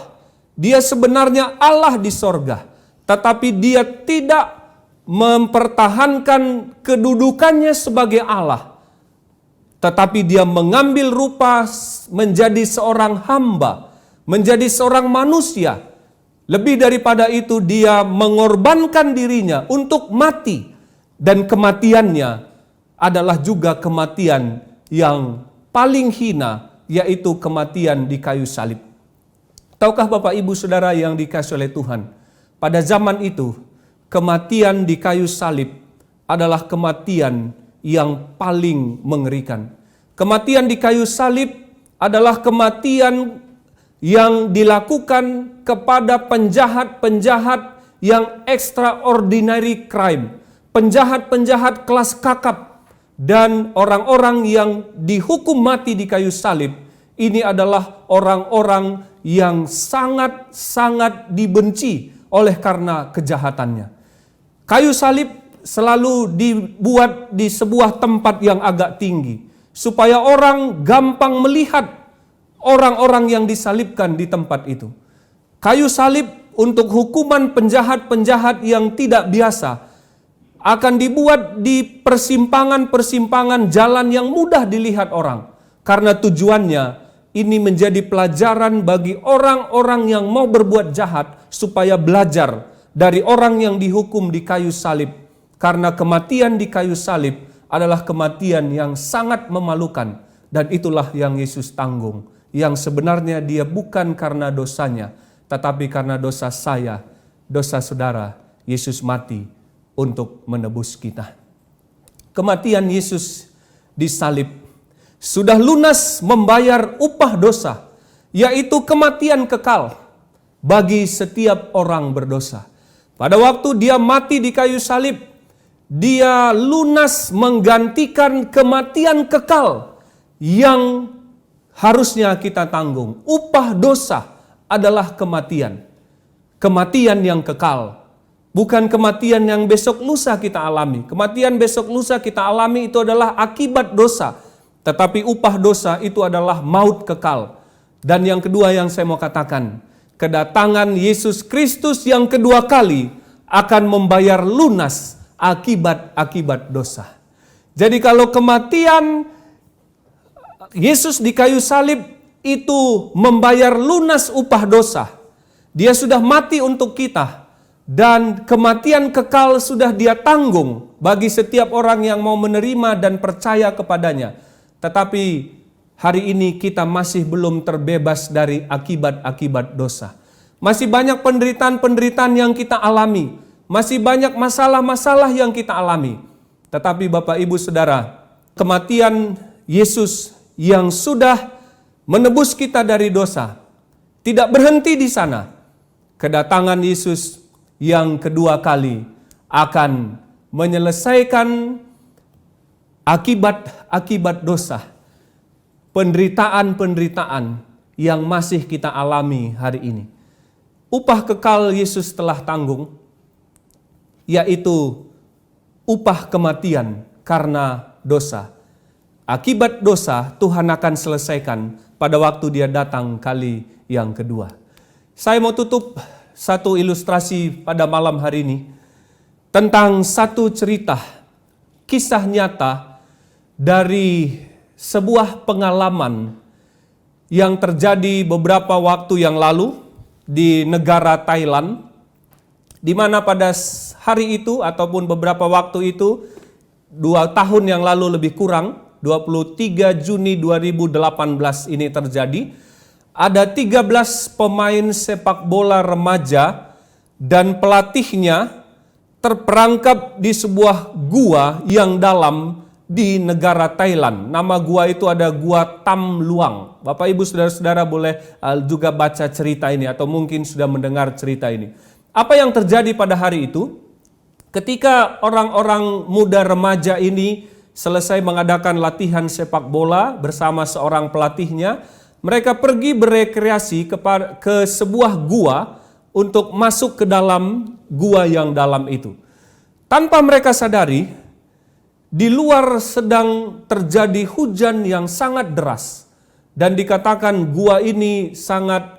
dia sebenarnya Allah di sorga, tetapi dia tidak mempertahankan kedudukannya sebagai Allah, tetapi dia mengambil rupa menjadi seorang hamba, menjadi seorang manusia. Lebih daripada itu, dia mengorbankan dirinya untuk mati, dan kematiannya adalah juga kematian yang paling hina, yaitu kematian di kayu salib. Tahukah Bapak Ibu Saudara yang dikasihi oleh Tuhan, pada zaman itu kematian di kayu salib adalah kematian yang paling mengerikan. Kematian di kayu salib adalah kematian yang dilakukan kepada penjahat-penjahat yang extraordinary crime, penjahat-penjahat kelas kakap, dan orang-orang yang dihukum mati di kayu salib. Ini adalah orang-orang yang sangat-sangat dibenci oleh karena kejahatannya. Kayu salib selalu dibuat di sebuah tempat yang agak tinggi, supaya orang gampang melihat orang-orang yang disalibkan di tempat itu. Kayu salib untuk hukuman penjahat-penjahat yang tidak biasa akan dibuat di persimpangan-persimpangan jalan yang mudah dilihat orang. Karena tujuannya ini menjadi pelajaran bagi orang-orang yang mau berbuat jahat, supaya belajar dari orang yang dihukum di kayu salib. Karena kematian di kayu salib adalah kematian yang sangat memalukan, dan itulah yang Yesus tanggung. Yang sebenarnya dia bukan karena dosanya, tetapi karena dosa saya, dosa saudara, Yesus mati untuk menebus kita. Kematian Yesus di salib sudah lunas membayar upah dosa, yaitu kematian kekal bagi setiap orang berdosa. Pada waktu dia mati di kayu salib, dia lunas menggantikan kematian kekal yang harusnya kita tanggung. Upah dosa adalah kematian. Kematian yang kekal. bukan kematian yang besok lusa kita alami. Kematian besok lusa kita alami itu adalah akibat dosa. Tetapi upah dosa itu adalah maut kekal. Dan yang kedua yang saya mau katakan, kedatangan Yesus Kristus yang kedua kali akan membayar lunas akibat-akibat dosa. Jadi kalau kematian Yesus di kayu salib itu membayar lunas upah dosa, Dia sudah mati untuk kita, dan kematian kekal sudah Dia tanggung bagi setiap orang yang mau menerima dan percaya kepadanya. Tetapi hari ini kita masih belum terbebas dari akibat-akibat dosa. Masih banyak penderitaan-penderitaan yang kita alami. Masih banyak masalah-masalah yang kita alami. Tetapi Bapak Ibu Saudara, kematian Yesus yang sudah menebus kita dari dosa tidak berhenti di sana. Kedatangan Yesus yang kedua kali akan menyelesaikan akibat-akibat dosa, penderitaan-penderitaan yang masih kita alami hari ini. Upah kekal Yesus telah tanggung, yaitu upah kematian karena dosa. Akibat dosa Tuhan akan selesaikan pada waktu Dia datang kali yang kedua. Saya mau tutup satu ilustrasi pada malam hari ini tentang satu cerita, kisah nyata dari sebuah pengalaman yang terjadi beberapa waktu yang lalu di negara Thailand, di mana pada hari itu ataupun beberapa waktu itu, 2 tahun yang lalu lebih kurang, 23 Juni 2018 ini terjadi. Ada 13 pemain sepak bola remaja dan pelatihnya terperangkap di sebuah gua yang dalam di negara Thailand. Nama gua itu ada Gua Tam Luang. Bapak Ibu Saudara-saudara boleh juga baca cerita ini atau mungkin sudah mendengar cerita ini. Apa yang terjadi pada hari itu? Ketika orang-orang muda remaja ini selesai mengadakan latihan sepak bola bersama seorang pelatihnya, mereka pergi berekreasi ke sebuah gua untuk masuk ke dalam gua yang dalam itu. Tanpa mereka sadari, di luar sedang terjadi hujan yang sangat deras. Dan dikatakan gua ini sangat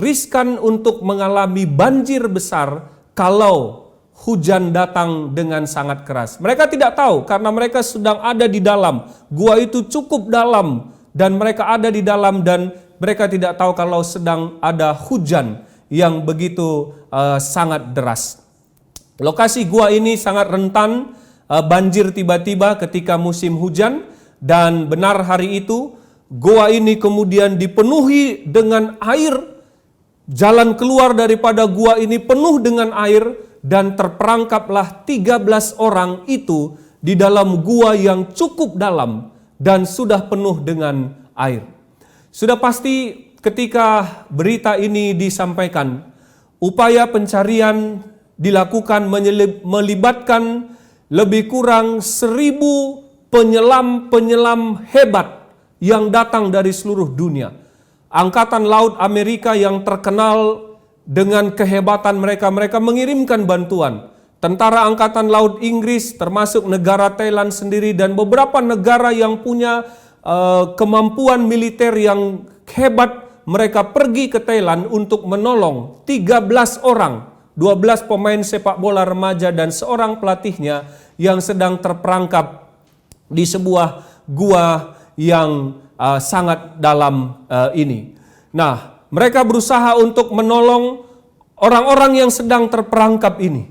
riskan untuk mengalami banjir besar kalau hujan datang dengan sangat keras. Mereka tidak tahu karena mereka sedang ada di dalam. Gua itu cukup dalam dan mereka ada di dalam dan mereka tidak tahu kalau sedang ada hujan yang begitu sangat deras. Lokasi gua ini sangat rentan banjir tiba-tiba ketika musim hujan, dan benar hari itu gua ini kemudian dipenuhi dengan air. Jalan keluar daripada gua ini penuh dengan air dan terperangkaplah 13 orang itu di dalam gua yang cukup dalam dan sudah penuh dengan air. Sudah pasti ketika berita ini disampaikan, upaya pencarian dilakukan melibatkan lebih kurang 1.000 penyelam-penyelam hebat yang datang dari seluruh dunia. Angkatan Laut Amerika yang terkenal dengan kehebatan mereka mengirimkan bantuan. Tentara Angkatan Laut Inggris termasuk negara Thailand sendiri dan beberapa negara yang punya kemampuan militer yang hebat, mereka pergi ke Thailand untuk menolong 13 orang, 12 pemain sepak bola remaja dan seorang pelatihnya yang sedang terperangkap di sebuah gua yang sangat dalam ini. Nah, mereka berusaha untuk menolong orang-orang yang sedang terperangkap ini.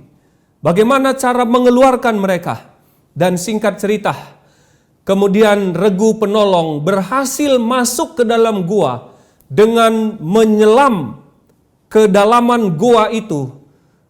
Bagaimana cara mengeluarkan mereka? Dan singkat cerita, kemudian regu penolong berhasil masuk ke dalam gua dengan menyelam ke dalaman gua itu.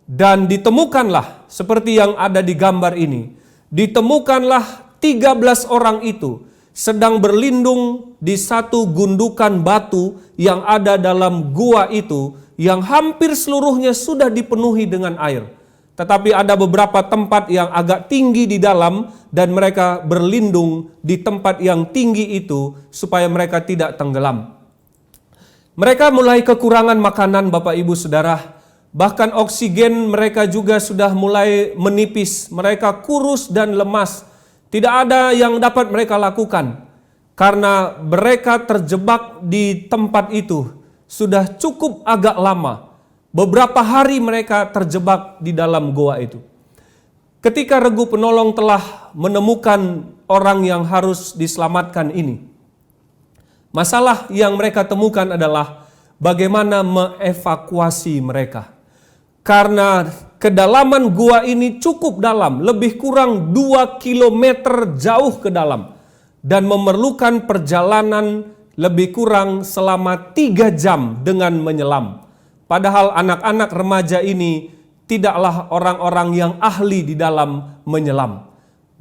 Dan ditemukanlah, seperti yang ada di gambar ini, ditemukanlah 13 orang itu sedang berlindung di satu gundukan batu yang ada dalam gua itu, yang hampir seluruhnya sudah dipenuhi dengan air. Tetapi ada beberapa tempat yang agak tinggi di dalam dan mereka berlindung di tempat yang tinggi itu supaya mereka tidak tenggelam. Mereka mulai kekurangan makanan, Bapak Ibu Saudara. Bahkan oksigen mereka juga sudah mulai menipis. Mereka kurus dan lemas. Tidak ada yang dapat mereka lakukan. Karena mereka terjebak di tempat itu sudah cukup agak lama. Beberapa hari mereka terjebak di dalam goa itu. Ketika regu penolong telah menemukan orang yang harus diselamatkan ini, masalah yang mereka temukan adalah bagaimana mengevakuasi mereka. Karena kedalaman gua ini cukup dalam, lebih kurang 2 kilometer jauh ke dalam. Dan memerlukan perjalanan lebih kurang selama 3 jam dengan menyelam. Padahal anak-anak remaja ini tidaklah orang-orang yang ahli di dalam menyelam.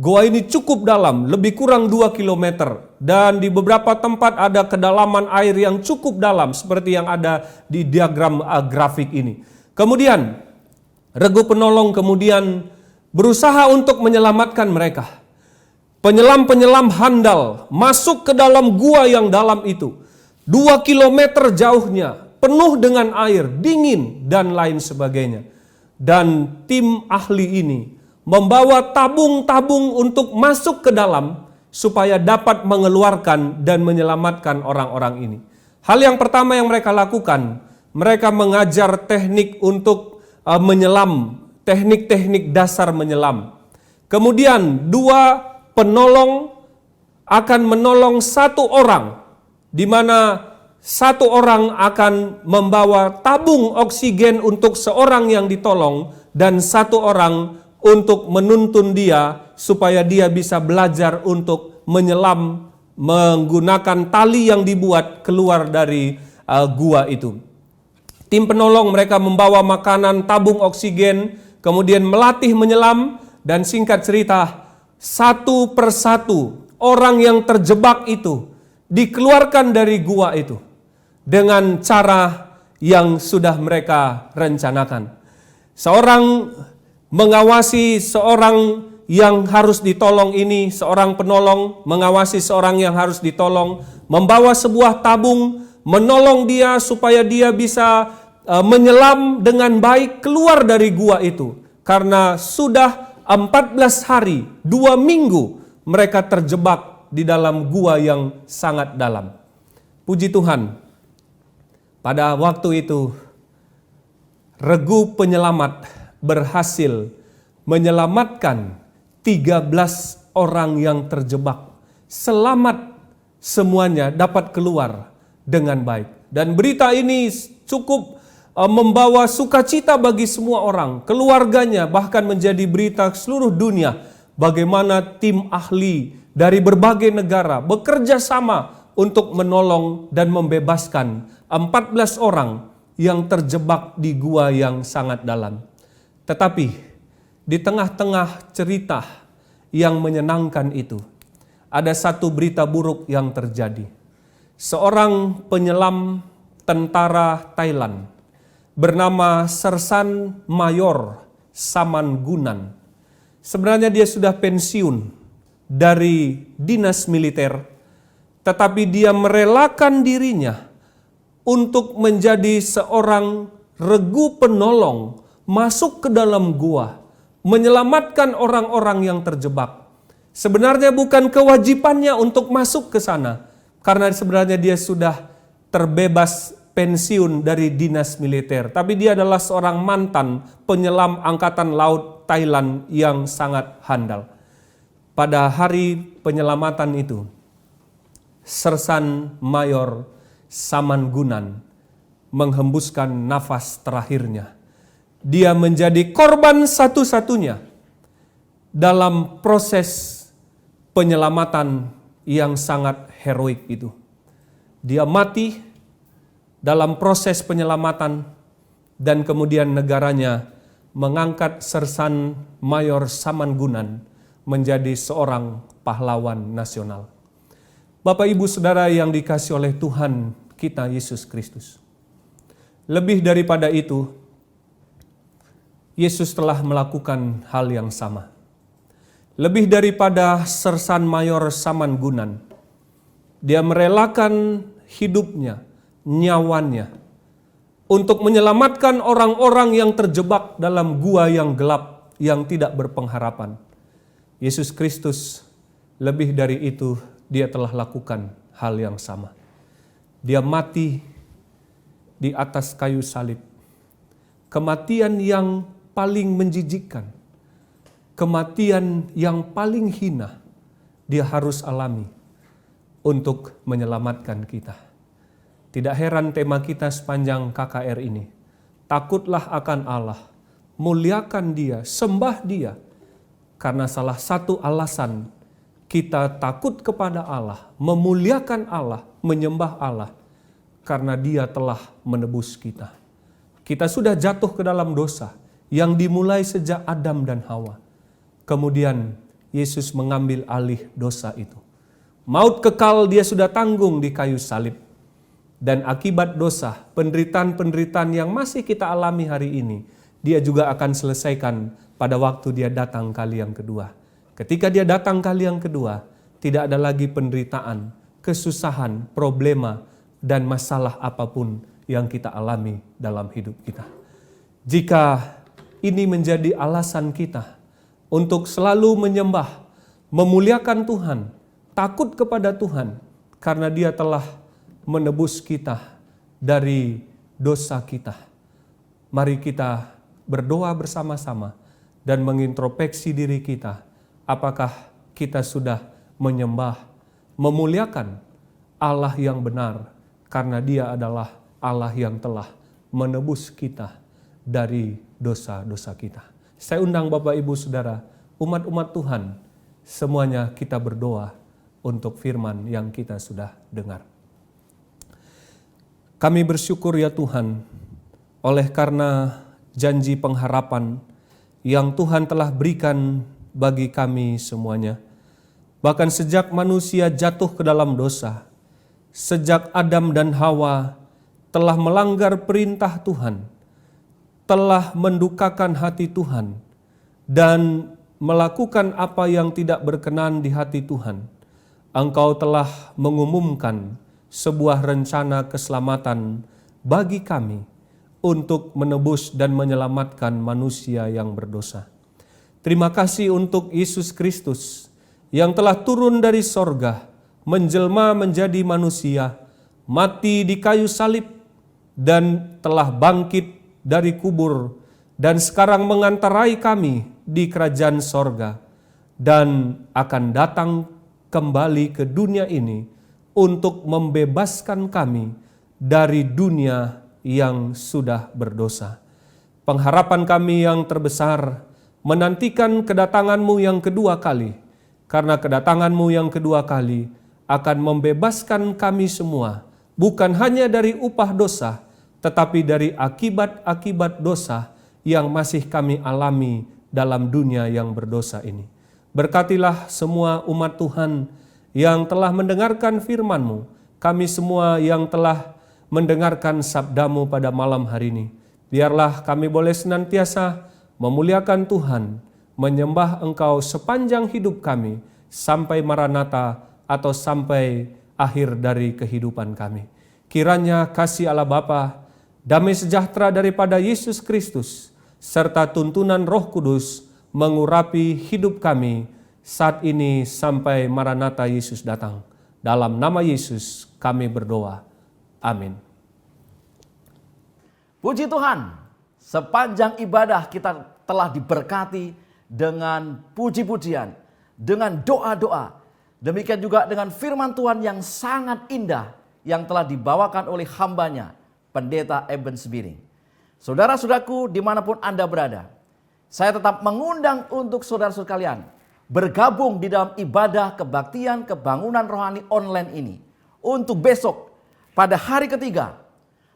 Goa ini cukup dalam, lebih kurang 2 kilometer. Dan di beberapa tempat ada kedalaman air yang cukup dalam, seperti yang ada di diagram grafik ini. Kemudian, regu penolong kemudian berusaha untuk menyelamatkan mereka. Penyelam-penyelam handal masuk ke dalam gua yang dalam itu. 2 kilometer jauhnya, penuh dengan air, dingin, dan lain sebagainya. Dan tim ahli ini membawa tabung-tabung untuk masuk ke dalam supaya dapat mengeluarkan dan menyelamatkan orang-orang ini. Hal yang pertama yang mereka lakukan, mereka mengajar teknik untuk menyelam, teknik-teknik dasar menyelam. Kemudian 2 penolong akan menolong 1 orang, di mana 1 orang akan membawa tabung oksigen untuk seorang yang ditolong dan 1 orang untuk menuntun dia supaya dia bisa belajar untuk menyelam menggunakan tali yang dibuat keluar dari gua itu. Tim penolong mereka membawa makanan, tabung oksigen, kemudian melatih menyelam, dan singkat cerita, 1 persatu orang yang terjebak itu dikeluarkan dari gua itu dengan cara yang sudah mereka rencanakan. Seorang mengawasi seorang yang harus ditolong ini, seorang penolong mengawasi seorang yang harus ditolong, membawa sebuah tabung, menolong dia supaya dia bisa menyelam dengan baik keluar dari gua itu. Karena sudah 14 hari, 2 minggu mereka terjebak di dalam gua yang sangat dalam. Puji Tuhan, pada waktu itu regu penyelamat berhasil menyelamatkan 13 orang yang terjebak. Selamat semuanya dapat keluar dengan baik. Dan berita ini cukup membawa sukacita bagi semua orang, keluarganya, bahkan menjadi berita seluruh dunia bagaimana tim ahli dari berbagai negara bekerja sama untuk menolong dan membebaskan 14 orang yang terjebak di gua yang sangat dalam. Tetapi di tengah-tengah cerita yang menyenangkan itu, ada satu berita buruk yang terjadi. Seorang penyelam tentara Thailand bernama Sersan Mayor Samangunan. Sebenarnya dia sudah pensiun dari dinas militer, tetapi dia merelakan dirinya untuk menjadi seorang regu penolong masuk ke dalam gua, menyelamatkan orang-orang yang terjebak. Sebenarnya bukan kewajibannya untuk masuk ke sana, karena sebenarnya dia sudah terbebas pensiun dari dinas militer. Tapi dia adalah seorang mantan penyelam angkatan laut Thailand yang sangat handal. Pada hari penyelamatan itu, Sersan Mayor Samangunan menghembuskan nafas terakhirnya. Dia menjadi korban satu-satunya dalam proses penyelamatan yang sangat heroik itu. Dia mati dalam proses penyelamatan dan kemudian negaranya mengangkat Sersan Mayor Samangunan menjadi seorang pahlawan nasional. Bapak Ibu Saudara yang dikasihi oleh Tuhan kita Yesus Kristus. Lebih daripada itu, Yesus telah melakukan hal yang sama. Lebih daripada Sersan Mayor Samangunan, dia merelakan hidupnya, nyawanya, untuk menyelamatkan orang-orang yang terjebak dalam gua yang gelap, yang tidak berpengharapan. Yesus Kristus, lebih dari itu, dia telah lakukan hal yang sama. Dia mati di atas kayu salib. Kematian yang paling menjijikkan, kematian yang paling hina, dia harus alami untuk menyelamatkan kita. Tidak heran tema kita sepanjang KKR ini, takutlah akan Allah, muliakan Dia, sembah Dia. Karena salah satu alasan kita takut kepada Allah, memuliakan Allah, menyembah Allah, karena Dia telah menebus kita. Kita sudah jatuh ke dalam dosa yang dimulai sejak Adam dan Hawa. Kemudian Yesus mengambil alih dosa itu. Maut kekal dia sudah tanggung di kayu salib. Dan akibat dosa, penderitaan-penderitaan yang masih kita alami hari ini, dia juga akan selesaikan pada waktu dia datang kali yang kedua. Ketika dia datang kali yang kedua, tidak ada lagi penderitaan, kesusahan, problema, dan masalah apapun yang kita alami dalam hidup kita. Jika ini menjadi alasan kita untuk selalu menyembah, memuliakan Tuhan, takut kepada Tuhan, karena Dia telah menebus kita dari dosa kita. Mari kita berdoa bersama-sama dan mengintrospeksi diri kita. Apakah kita sudah menyembah, memuliakan Allah yang benar, karena Dia adalah Allah yang telah menebus kita dari dosa-dosa kita. Saya undang Bapak Ibu Saudara, umat-umat Tuhan, semuanya kita berdoa untuk firman yang kita sudah dengar. Kami bersyukur ya Tuhan, oleh karena janji pengharapan yang Tuhan telah berikan bagi kami semuanya. Bahkan sejak manusia jatuh ke dalam dosa, sejak Adam dan Hawa telah melanggar perintah Tuhan, telah mendukakan hati Tuhan, dan melakukan apa yang tidak berkenan di hati Tuhan, Engkau telah mengumumkan sebuah rencana keselamatan bagi kami untuk menebus dan menyelamatkan manusia yang berdosa. Terima kasih untuk Yesus Kristus yang telah turun dari sorga, menjelma menjadi manusia, mati di kayu salib, dan telah bangkit dari kubur, dan sekarang mengantarai kami di kerajaan sorga, dan akan datang kembali ke dunia ini untuk membebaskan kami dari dunia yang sudah berdosa. Pengharapan kami yang terbesar menantikan kedatangan-Mu yang kedua kali, karena kedatangan-Mu yang kedua kali akan membebaskan kami semua, bukan hanya dari upah dosa, tetapi dari akibat-akibat dosa yang masih kami alami dalam dunia yang berdosa ini. Berkatilah semua umat Tuhan yang telah mendengarkan firman-Mu, kami semua yang telah mendengarkan sabda-Mu pada malam hari ini. Biarlah kami boleh senantiasa memuliakan Tuhan, menyembah Engkau sepanjang hidup kami, sampai Maranatha atau sampai akhir dari kehidupan kami. Kiranya kasih Allah Bapa, damai sejahtera daripada Yesus Kristus, serta tuntunan Roh Kudus mengurapi hidup kami saat ini sampai Maranatha Yesus datang. Dalam nama Yesus kami berdoa. Amin. Puji Tuhan, sepanjang ibadah kita telah diberkati dengan puji-pujian, dengan doa-doa. Demikian juga dengan firman Tuhan yang sangat indah yang telah dibawakan oleh hambanya, Pendeta Eben Sebiring. Saudara-saudaraku dimanapun Anda berada, saya tetap mengundang untuk saudara-saudara kalian bergabung di dalam ibadah kebaktian kebangunan rohani online ini. Untuk besok pada hari ketiga.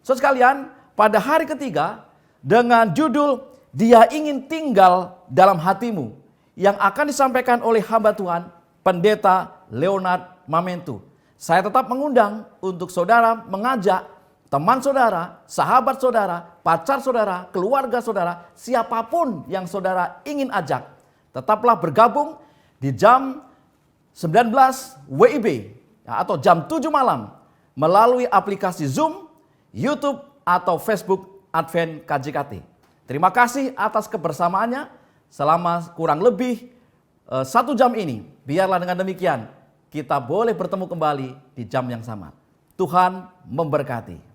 Saudara sekalian, pada hari ketiga dengan judul Dia Ingin Tinggal Dalam Hatimu, yang akan disampaikan oleh hamba Tuhan Pendeta Leonard Mamentu. Saya tetap mengundang untuk saudara mengajak teman saudara, sahabat saudara, pacar saudara, keluarga saudara, siapapun yang saudara ingin ajak, tetaplah bergabung di jam 19 WIB atau jam 7 malam melalui aplikasi Zoom, YouTube, atau Facebook Advent KJKT. Terima kasih atas kebersamaannya selama kurang lebih 1 jam ini. Biarlah dengan demikian kita boleh bertemu kembali di jam yang sama. Tuhan memberkati.